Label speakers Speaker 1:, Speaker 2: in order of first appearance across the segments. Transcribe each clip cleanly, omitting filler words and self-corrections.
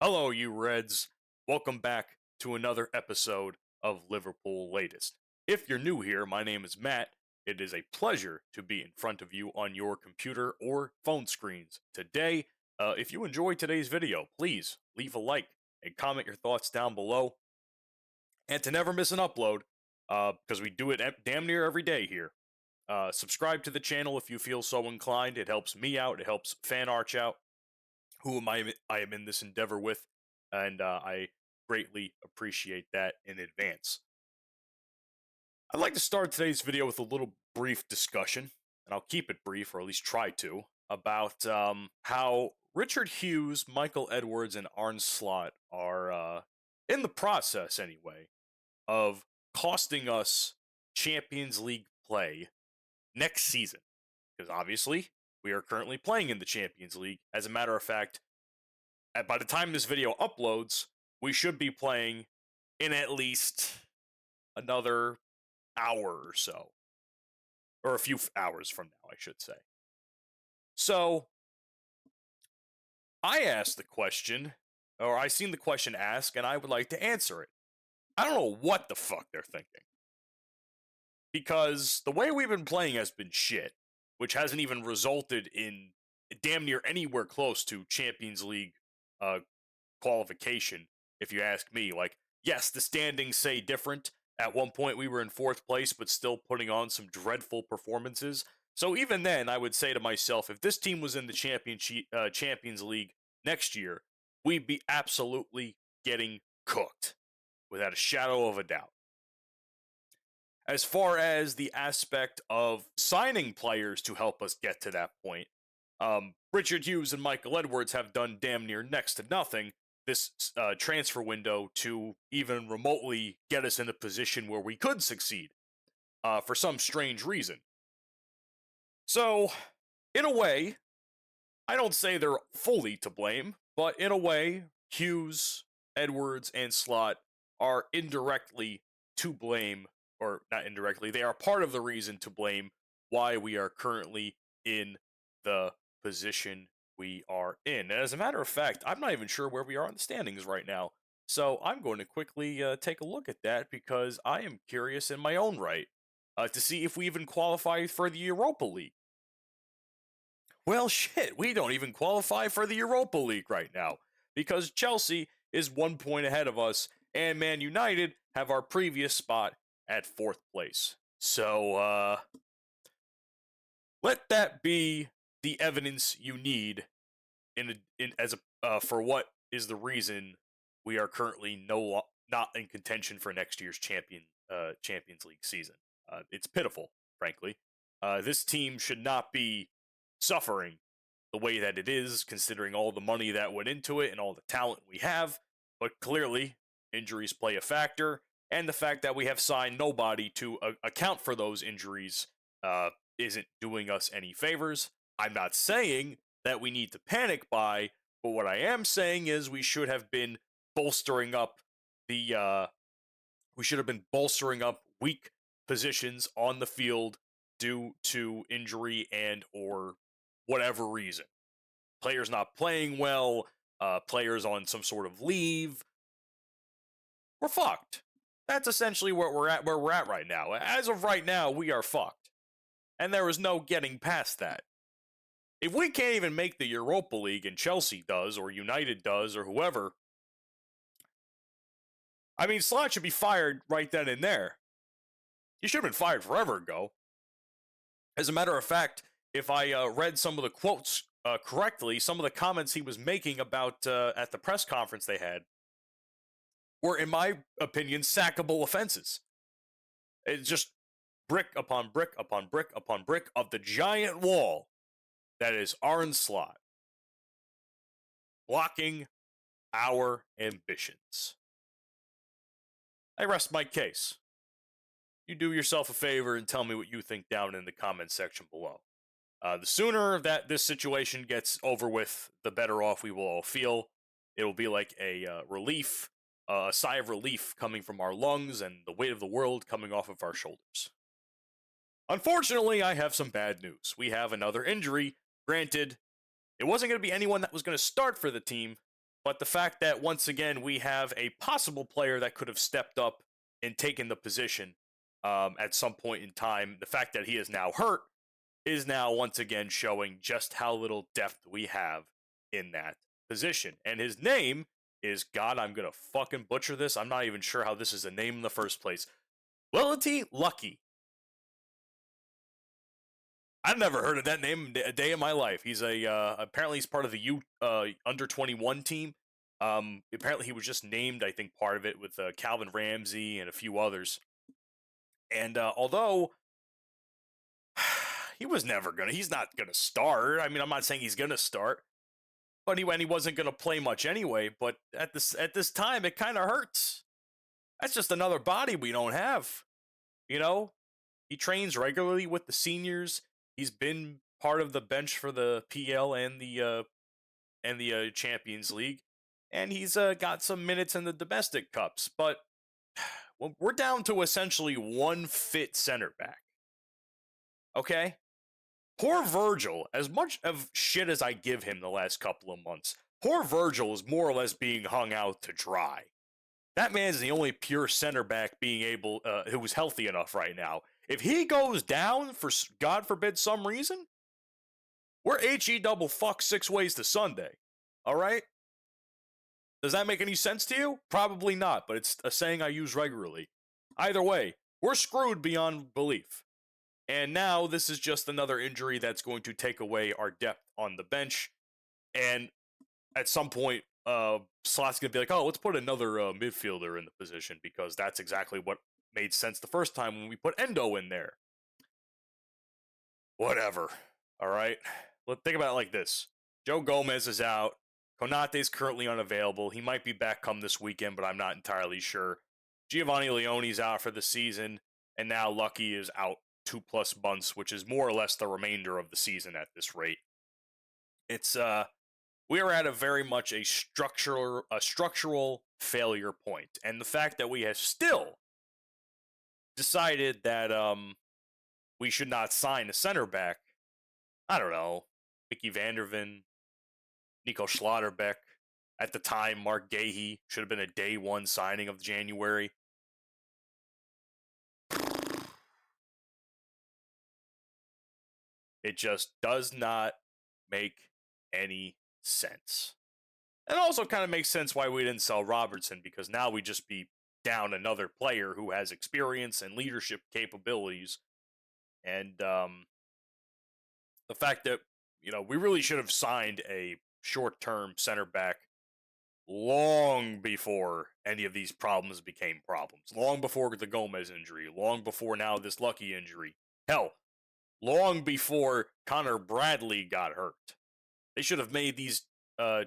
Speaker 1: Hello, you Reds. Welcome back to another episode of Liverpool Latest. If you're new here, my name is Matt. It is a pleasure to be in front of you on your computer or phone screens today. If you enjoyed today's video, please leave a like and comment your thoughts down below. And to never miss an upload, because we do it damn near every day here, subscribe to the channel if you feel so inclined. It helps me out, it helps Fan Arch out, who I am in this endeavor with, and I greatly appreciate that in advance. I'd like to start today's video with a little brief discussion, and I'll keep it brief, or at least try to, about how Richard Hughes, Michael Edwards, and Arne Slot are, in the process anyway, of costing us Champions League play next season. Because obviously, we are currently playing in the Champions League. As a matter of fact, by the time this video uploads, we should be playing in at least another hour or so. Or a few hours from now, I should say. So, I asked the question, or I seen the question asked, and I would like to answer it. I don't know what the fuck they're thinking. Because the way we've been playing has been shit, which hasn't even resulted in damn near anywhere close to Champions League qualification, if you ask me. Like, yes, the standings say different. At one point, we were in fourth place, but still putting on some dreadful performances. So even then, I would say to myself, if this team was in the Champions League next year, we'd be absolutely getting cooked, without a shadow of a doubt. As far as the aspect of signing players to help us get to that point, Richard Hughes and Michael Edwards have done damn near next to nothing this transfer window to even remotely get us in a position where we could succeed for some strange reason. So, in a way, I don't say they're fully to blame, but in a way, Hughes, Edwards, and Slot are indirectly to blame, or not indirectly, they are part of the reason to blame why we are currently in the position we are in. And as a matter of fact, I'm not even sure where we are in the standings right now. So I'm going to quickly take a look at that because I am curious in my own right to see if we even qualify for the Europa League. Well, shit, we don't even qualify for the Europa League right now because Chelsea is 1 point ahead of us and Man United have our previous spot at fourth place. So, let that be the evidence you need for what is the reason we are currently not in contention for next year's Champions League season. It's pitiful, frankly. This team should not be suffering the way that it is, considering all the money that went into it and all the talent we have. But clearly, injuries play a factor, and the fact that we have signed nobody to account for those injuries isn't doing us any favors. I'm not saying that we need to panic buy, but what I am saying is we should have been bolstering up weak positions on the field due to injury and or whatever reason. Players not playing well, players on some sort of leave. We're fucked. That's essentially where we're at right now. As of right now, we are fucked. And there is no getting past that. If we can't even make the Europa League and Chelsea does, or United does, or whoever, I mean, Slot should be fired right then and there. He should have been fired forever ago. As a matter of fact, if I read some of the quotes correctly, some of the comments he was making about at the press conference they had were, in my opinion, sackable offenses. It's just brick upon brick upon brick upon brick of the giant wall that is Arne Slot, blocking our ambitions. I rest my case. You do yourself a favor and tell me what you think down in the comment section below. The sooner that this situation gets over with, the better off we will all feel. It will be like a relief, a sigh of relief coming from our lungs and the weight of the world coming off of our shoulders. Unfortunately, I have some bad news. We have another injury. Granted, it wasn't going to be anyone that was going to start for the team, But the fact that once again we have a possible player that could have stepped up and taken the position at some point in time, the fact that he is now hurt is now once again showing just how little depth we have in that position. And his name is, God, I'm going to fucking butcher this. I'm not even sure how this is a name in the first place. Liverpool Lucky. I've never heard of that name a day in my life. He's apparently he's part of the under 21 team. Apparently he was just named, I think, part of it with Calvin Ramsey and a few others. And although he's not gonna start. I mean, I'm not saying he's gonna start, but he wasn't gonna play much anyway. But at this time, it kind of hurts. That's just another body we don't have. You know, he trains regularly with the seniors. He's been part of the bench for the PL and the Champions League, and he's got some minutes in the domestic cups. But we're down to essentially one fit center back. Okay? Poor Virgil, as much of shit as I give him the last couple of months, poor Virgil is more or less being hung out to dry. That man's the only pure center back who's healthy enough right now. If he goes down for, God forbid, some reason, we're HE double fuck 6 ways to Sunday. All right? Does that make any sense to you? Probably not, but it's a saying I use regularly. Either way, we're screwed beyond belief. And now this is just another injury that's going to take away our depth on the bench. And at some point, Slot's going to be like, oh, let's put another midfielder in the position, because that's exactly what made sense the first time when we put Endo in there. Whatever. All right? Let's think about it like this. Joe Gomez is out. Konate's currently unavailable. He might be back come this weekend, but I'm not entirely sure. Giovanni Leone's out for the season, and now Lucky is out 2+ months, which is more or less the remainder of the season at this rate. It's we are at a very much a structural failure point, and the fact that we have still decided that we should not sign a center back. I don't know, Mickey Vanderven, Nico Schlotterbeck. At the time, Mark Gahey should have been a day one signing of January. It just does not make any sense. It also kind of makes sense why we didn't sell Robertson, because now we just be down another player who has experience and leadership capabilities. And the fact that, we really should have signed a short-term center back long before any of these problems became problems. Long before the Gomez injury. Long before now this Lucky injury. Hell, long before Connor Bradley got hurt. They should have made these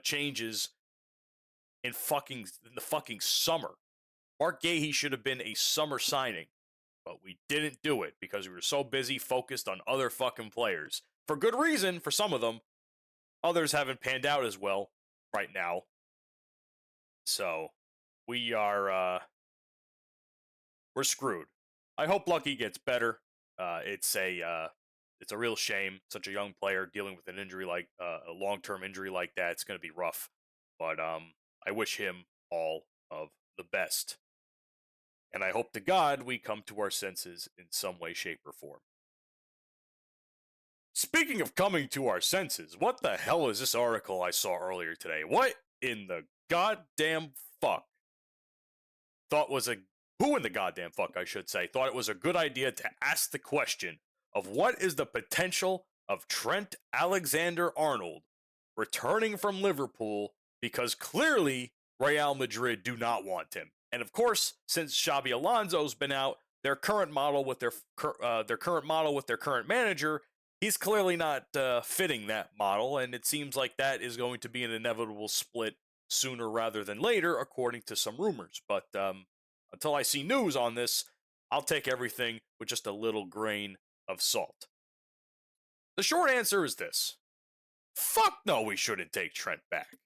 Speaker 1: changes in the fucking summer. Mark Gahey should have been a summer signing, but we didn't do it because we were so busy focused on other fucking players. For good reason, for some of them. Others haven't panned out as well right now. So, we're screwed. I hope Lucky gets better. It's a real shame. Such a young player dealing with an injury like a long-term injury like that. It's going to be rough. But I wish him all of the best. And I hope to God we come to our senses in some way, shape, or form. Speaking of coming to our senses, what the hell is this article I saw earlier today? What in the goddamn fuck? Who in the goddamn fuck, I should say, thought it was a good idea to ask the question of what is the potential of Trent Alexander-Arnold returning from Liverpool, because clearly Real Madrid do not want him. And of course, since Xabi Alonso's been out, their current model with their current manager, he's clearly not fitting that model, and it seems like that is going to be an inevitable split sooner rather than later, according to some rumors. But until I see news on this, I'll take everything with just a little grain of salt. The short answer is this. Fuck no, we shouldn't take Trent back.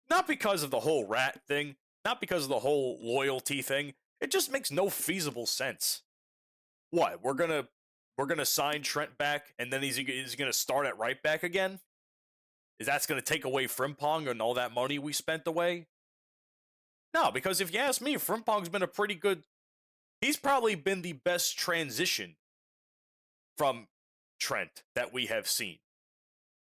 Speaker 1: Not because of the whole rat thing, not because of the whole loyalty thing. It just makes no feasible sense. What, we're gonna sign Trent back, and then he's gonna start at right back again? Is that's going to take away Frimpong and all that money we spent away? No, because if you ask me, Frimpong's been a pretty good. He's probably been the best transition from Trent that we have seen.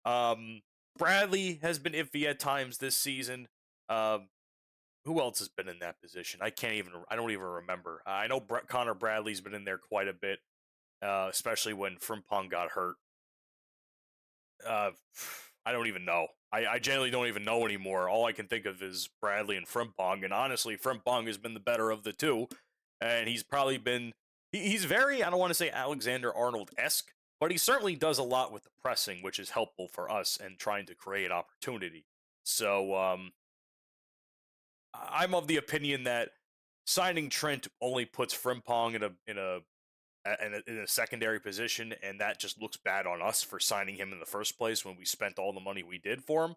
Speaker 1: Bradley has been iffy at times this season. Who else has been in that position? I don't even remember. I know Connor Bradley's been in there quite a bit, especially when Frimpong got hurt. I don't even know. I generally don't even know anymore. All I can think of is Bradley and Frimpong, and honestly, Frimpong has been the better of the two, and he's probably been. He's very, I don't want to say Alexander Arnold-esque, but he certainly does a lot with the pressing, which is helpful for us and trying to create opportunity. So, I'm of the opinion that signing Trent only puts Frimpong in a secondary position, and that just looks bad on us for signing him in the first place when we spent all the money we did for him.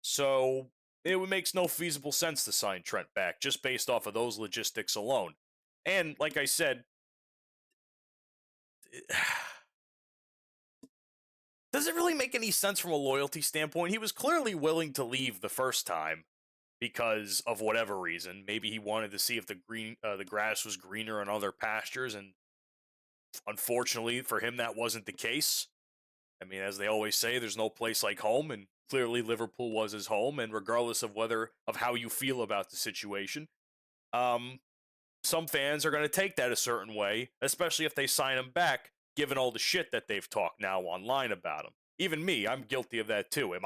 Speaker 1: So it makes no feasible sense to sign Trent back just based off of those logistics alone. And like I said, does it really make any sense from a loyalty standpoint? He was clearly willing to leave the first time because of whatever reason. Maybe he wanted to see if the grass was greener in other pastures, and unfortunately for him, that wasn't the case. I mean, as they always say, there's no place like home, and clearly Liverpool was his home. And regardless of how you feel about the situation, some fans are going to take that a certain way, especially if they sign him back, given all the shit that they've talked now online about him. Even me, I'm guilty of that too.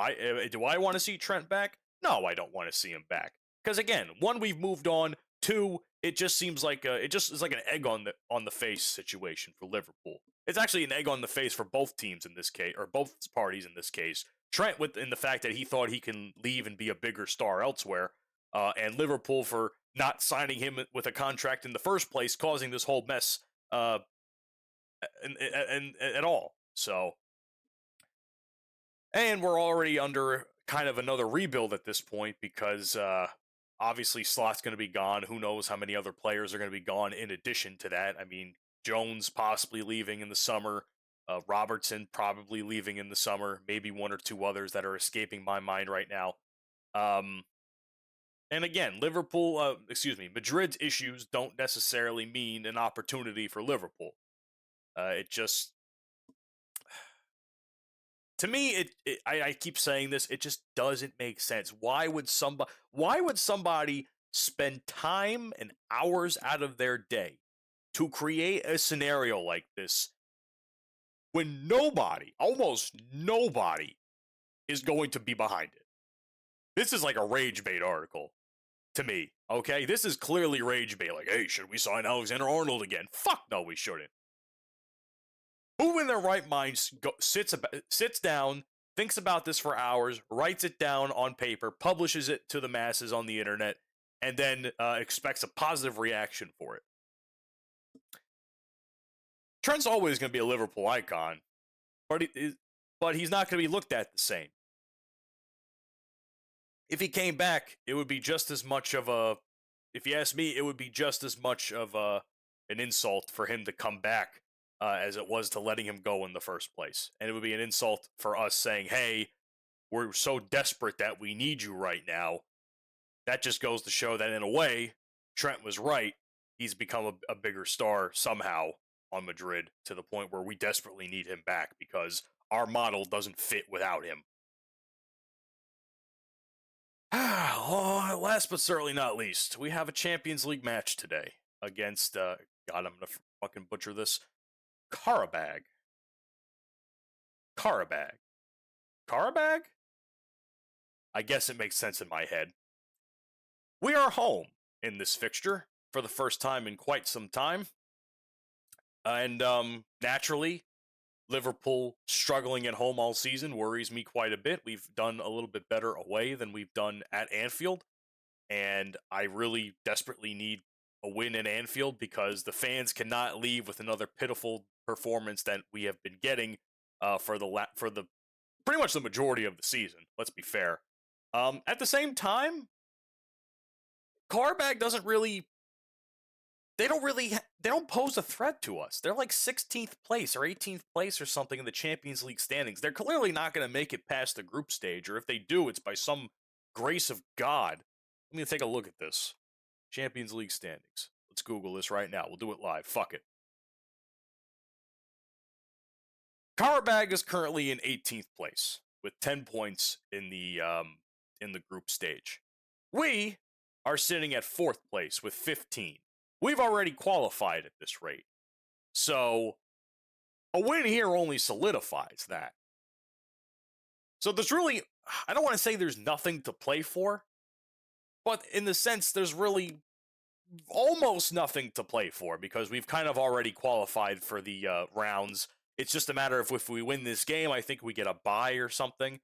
Speaker 1: Do I want to see Trent back? No, I don't want to see him back. Because again, one, we've moved on. Two, it just seems like it just is like an egg on the face situation for Liverpool. It's actually an egg on the face for both teams in this case, or both parties in this case. Trent in the fact that he thought he can leave and be a bigger star elsewhere, and Liverpool for not signing him with a contract in the first place, causing this whole mess and at all. So, and we're already under kind of another rebuild at this point because obviously Slot's going to be gone. Who knows how many other players are going to be gone in addition to that? I mean, Jones possibly leaving in the summer. Robertson probably leaving in the summer. Maybe one or two others that are escaping my mind right now. And again, Madrid's issues don't necessarily mean an opportunity for Liverpool. It just, to me, I keep saying this, it just doesn't make sense. Why would somebody spend time and hours out of their day to create a scenario like this when almost nobody, is going to be behind it? This is like a rage bait article to me, okay? This is clearly rage bait. Like, hey, should we sign Alexander Arnold again? Fuck no, we shouldn't. Who in their right mind sits down, thinks about this for hours, writes it down on paper, publishes it to the masses on the internet, and then expects a positive reaction for it? Trent's always going to be a Liverpool icon, but he's not going to be looked at the same. If he came back, it would be just as much of if you ask me, it would be just as much of an insult for him to come back as it was to letting him go in the first place. And it would be an insult for us saying, hey, we're so desperate that we need you right now. That just goes to show that in a way, Trent was right. He's become a bigger star somehow on Madrid to the point where we desperately need him back because our model doesn't fit without him. Last but certainly not least, we have a Champions League match today against, God, I'm going to fucking butcher this, Qarabag. I guess it makes sense in my head. We are home in this fixture for the first time in quite some time. And naturally, Liverpool struggling at home all season worries me quite a bit. We've done a little bit better away than we've done at Anfield. And I really desperately need a win in Anfield because the fans cannot leave with another pitiful performance that we have been getting for the pretty much the majority of the season. Let's be fair. At the same time, Qarabag doesn't really they don't pose a threat to us. They're like 16th place or 18th place or something in the Champions League standings. They're clearly not going to make it past the group stage, or if they do, it's by some grace of God. Let me take a look at this. Champions League standings. Let's Google this right now. We'll do it live. Fuck it. Karabag is currently in 18th place with 10 points in the group stage. We are sitting at 4th place with 15. We've already qualified at this rate. So a win here only solidifies that. So there's really, I don't want to say there's nothing to play for, but in the sense there's really almost nothing to play for because we've kind of already qualified for the rounds. It's just a matter of if we win this game, I think we get a bye or something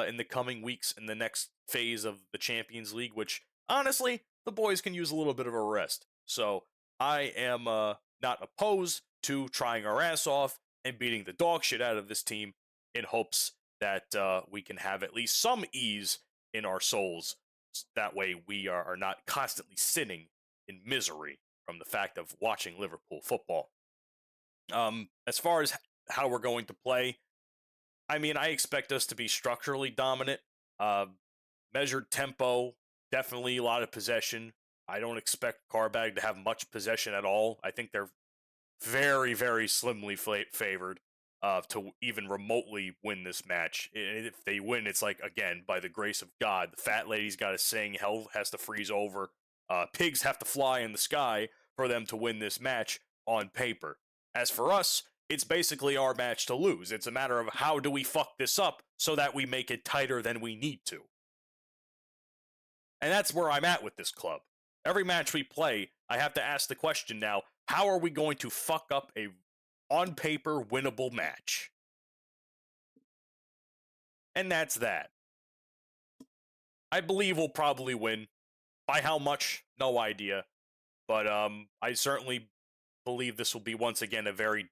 Speaker 1: in the coming weeks in the next phase of the Champions League, which honestly, the boys can use a little bit of a rest. So I am not opposed to trying our ass off and beating the dog shit out of this team in hopes that we can have at least some ease in our souls. That way we are not constantly sinning in misery from the fact of watching Liverpool football. As far as how we're going to play, I mean, I expect us to be structurally dominant. Measured tempo, definitely a lot of possession. I don't expect Karabag to have much possession at all. I think they're very, very slimly favored to even remotely win this match. And if they win, it's like, again, by the grace of God. The fat lady's got to sing, hell has to freeze over, pigs have to fly in the sky for them to win this match on paper. As for us, it's basically our match to lose. It's a matter of how do we fuck this up so that we make it tighter than we need to. And that's where I'm at with this club. Every match we play, I have to ask the question now, how are we going to fuck up a on paper winnable match? And that's that. I believe we'll probably win. By how much? No idea. But I certainly believe this will be once again a very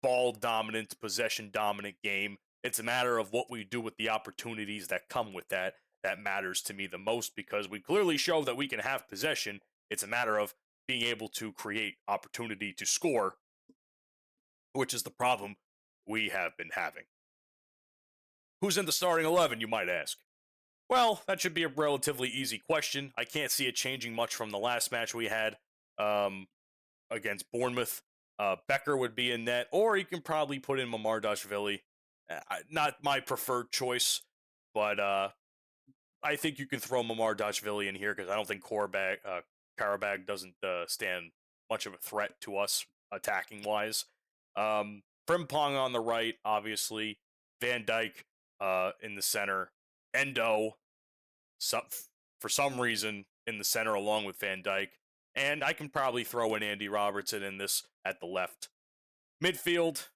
Speaker 1: ball dominant, possession dominant game. It's a matter of what we do with the opportunities that come with that matters to me the most, because we clearly show that we can have possession. It's a matter of being able to create opportunity to score, which is the problem we have been having. Who's in the starting 11, you might ask? Well, that should be a relatively easy question. I can't see it changing much from the last match we had against Bournemouth. Becker would be in net, or you can probably put in Mamardashvili. Not my preferred choice, but I think you can throw Mamardashvili in here because I don't think Karabag doesn't stand much of a threat to us attacking-wise. Frimpong on the right, obviously. Van Dijk in the center. Endo, for some reason, in the center along with Van Dijk. And I can probably throw in Andy Robertson in this at the left. Midfield,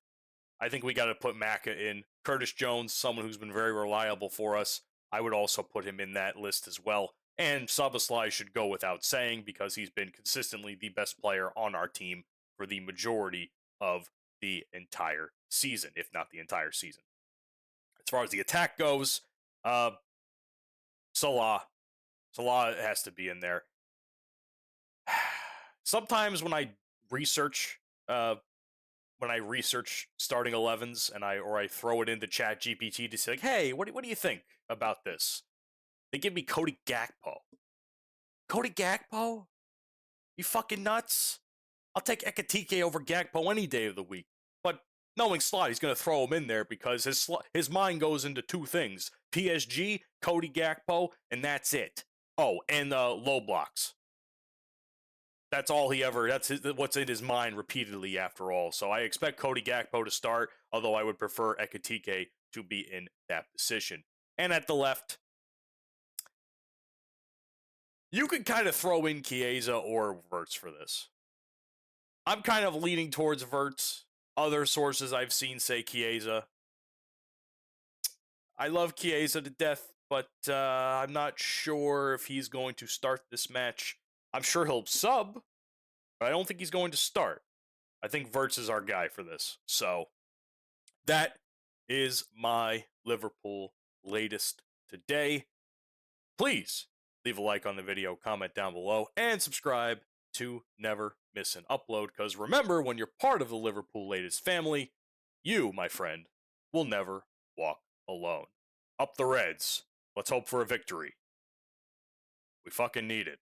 Speaker 1: I think we got to put Maka in. Curtis Jones, someone who's been very reliable for us. I would also put him in that list as well. And Szoboszlai should go without saying because he's been consistently the best player on our team for the majority of the entire season, if not the entire season. As far as the attack goes, Salah has to be in there. Sometimes when I research starting 11s and I throw it into Chat GPT to say, like, hey, what do you think about this? They give me Cody Gakpo. Cody Gakpo? You fucking nuts? I'll take Ekatike over Gakpo any day of the week. But knowing Slot, he's going to throw him in there because his mind goes into two things. PSG, Cody Gakpo, and that's it. Oh, and low blocks. That's what's in his mind repeatedly after all. So I expect Cody Gakpo to start, although I would prefer Ekatike to be in that position. And at the left, you could kind of throw in Chiesa or Wirtz for this. I'm kind of leaning towards Wirtz. Other sources I've seen say Chiesa. I love Chiesa to death, but I'm not sure if he's going to start this match. I'm sure he'll sub, but I don't think he's going to start. I think Wirtz is our guy for this. So that is my Liverpool latest today. Please leave a like on the video, comment down below, and subscribe to never miss an upload. Because remember, when you're part of the Liverpool Latest family, you, my friend, will never walk alone. Up the Reds. Let's hope for a victory. We fucking need it.